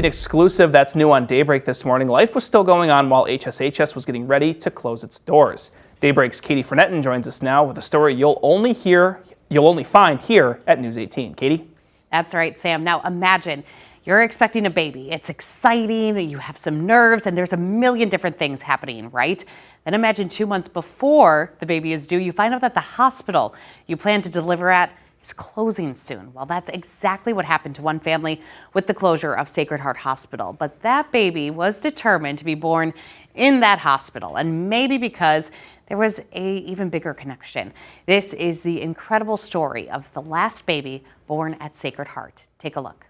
Exclusive that's new on Daybreak this morning. Life was still going on while HSHS was getting ready to close its doors. Daybreak's Katie Frenetten joins us now with a story you'll only find here at News 18. Katie? That's right, Sam. Now imagine you're expecting a baby. It's exciting, you have some nerves, and there's a million different things happening, right? Then imagine 2 months before the baby is due, you find out that the hospital you plan to deliver at is closing soon. Well, that's exactly what happened to one family with the closure of Sacred Heart Hospital. But that baby was determined to be born in that hospital, and maybe because there was a even bigger connection. This is the incredible story of the last baby born at Sacred Heart. Take a look.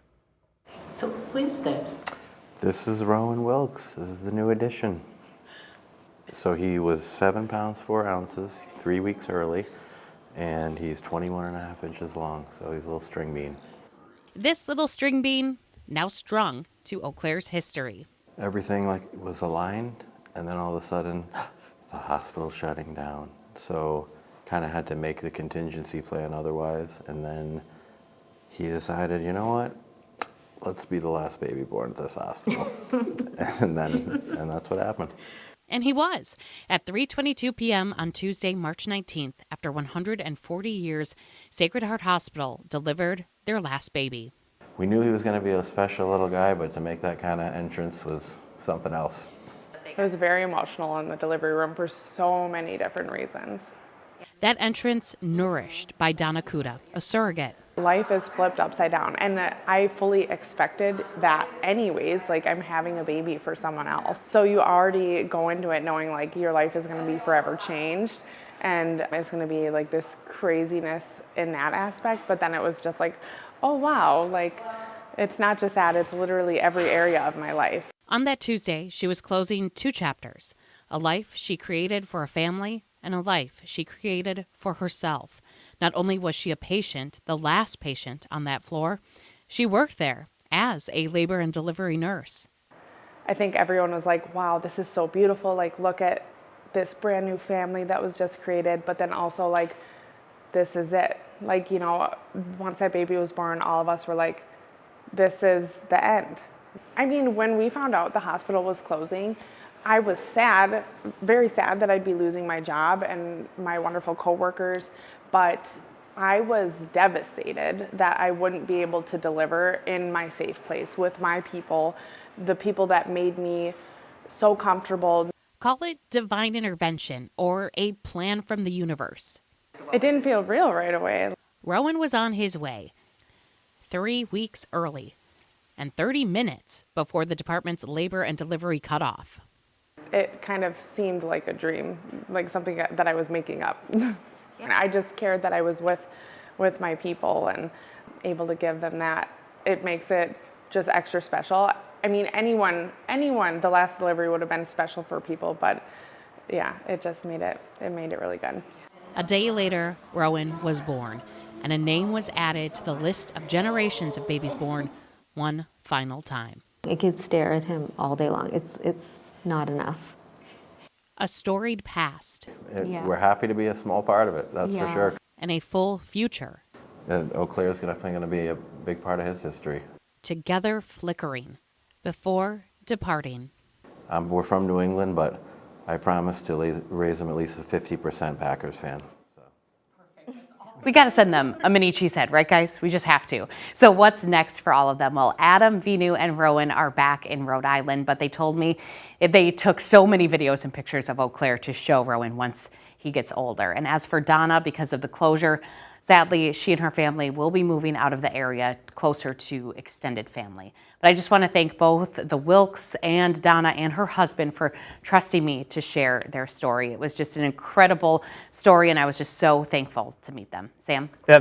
So who is this? This is Rowan Wilkes. This is the new addition. So he was 7 pounds 4 ounces, 3 weeks early, and he's 21.5 inches long, so he's a little string bean. This little string bean now strung to Eau Claire's history. Everything was aligned, and then all of a sudden, the hospital shutting down. So kind of had to make the contingency plan otherwise, and then he decided, you know what? Let's be the last baby born at this hospital. and that's what happened. And he was. At 3:22 p.m. on Tuesday, March 19th, after 140 years, Sacred Heart Hospital delivered their last baby. We knew he was going to be a special little guy, but to make that kind of entrance was something else. It was very emotional in the delivery room for so many different reasons. That entrance nourished by Donna Kuda, a surrogate. Life is flipped upside down, and I fully expected that anyways. I'm having a baby for someone else. So you already go into it knowing your life is going to be forever changed, and it's going to be this craziness in that aspect. But then it was just oh wow, it's not just that, it's literally every area of my life. On that Tuesday, she was closing 2 chapters, a life she created for a family and a life she created for herself. Not only was she a patient, the last patient on that floor, she worked there as a labor and delivery nurse. I think everyone was wow, this is so beautiful. Look at this brand new family that was just created, but then also this is it. Once that baby was born, all of us were this is the end. I mean, when we found out the hospital was closing, I was sad, very sad that I'd be losing my job and my wonderful coworkers, but I was devastated that I wouldn't be able to deliver in my safe place with my people, the people that made me so comfortable. Call it divine intervention or a plan from the universe. It didn't feel real right away. Rowan was on his way 3 weeks early and 30 minutes before the department's labor and delivery cutoff. It kind of seemed like a dream, something that I was making up. And I just cared that I was with my people and able to give them that. It makes it just extra special. I mean, anyone, the last delivery would have been special for people, but yeah, it just made it really good. A day later, Rowan was born, and a name was added to the list of generations of babies born one final time. I could stare at him all day long. It's not enough. A storied past. Yeah. We're happy to be a small part of it, that's for sure. And a full future. And Eau Claire is definitely going to be a big part of his history. Together flickering before departing. We're from New England, but I promise to raise him at least a 50% Packers fan. We got to send them a mini cheesehead, right, guys? We just have to. So what's next for all of them? Well, Adam, Vinu, and Rowan are back in Rhode Island, but they told me they took so many videos and pictures of Eau Claire to show Rowan once he gets older. And as for Donna, because of the closure, sadly, she and her family will be moving out of the area closer to extended family. But I just want to thank both the Wilkes and Donna and her husband for trusting me to share their story. It was just an incredible story, and I was just so thankful to meet them. Sam?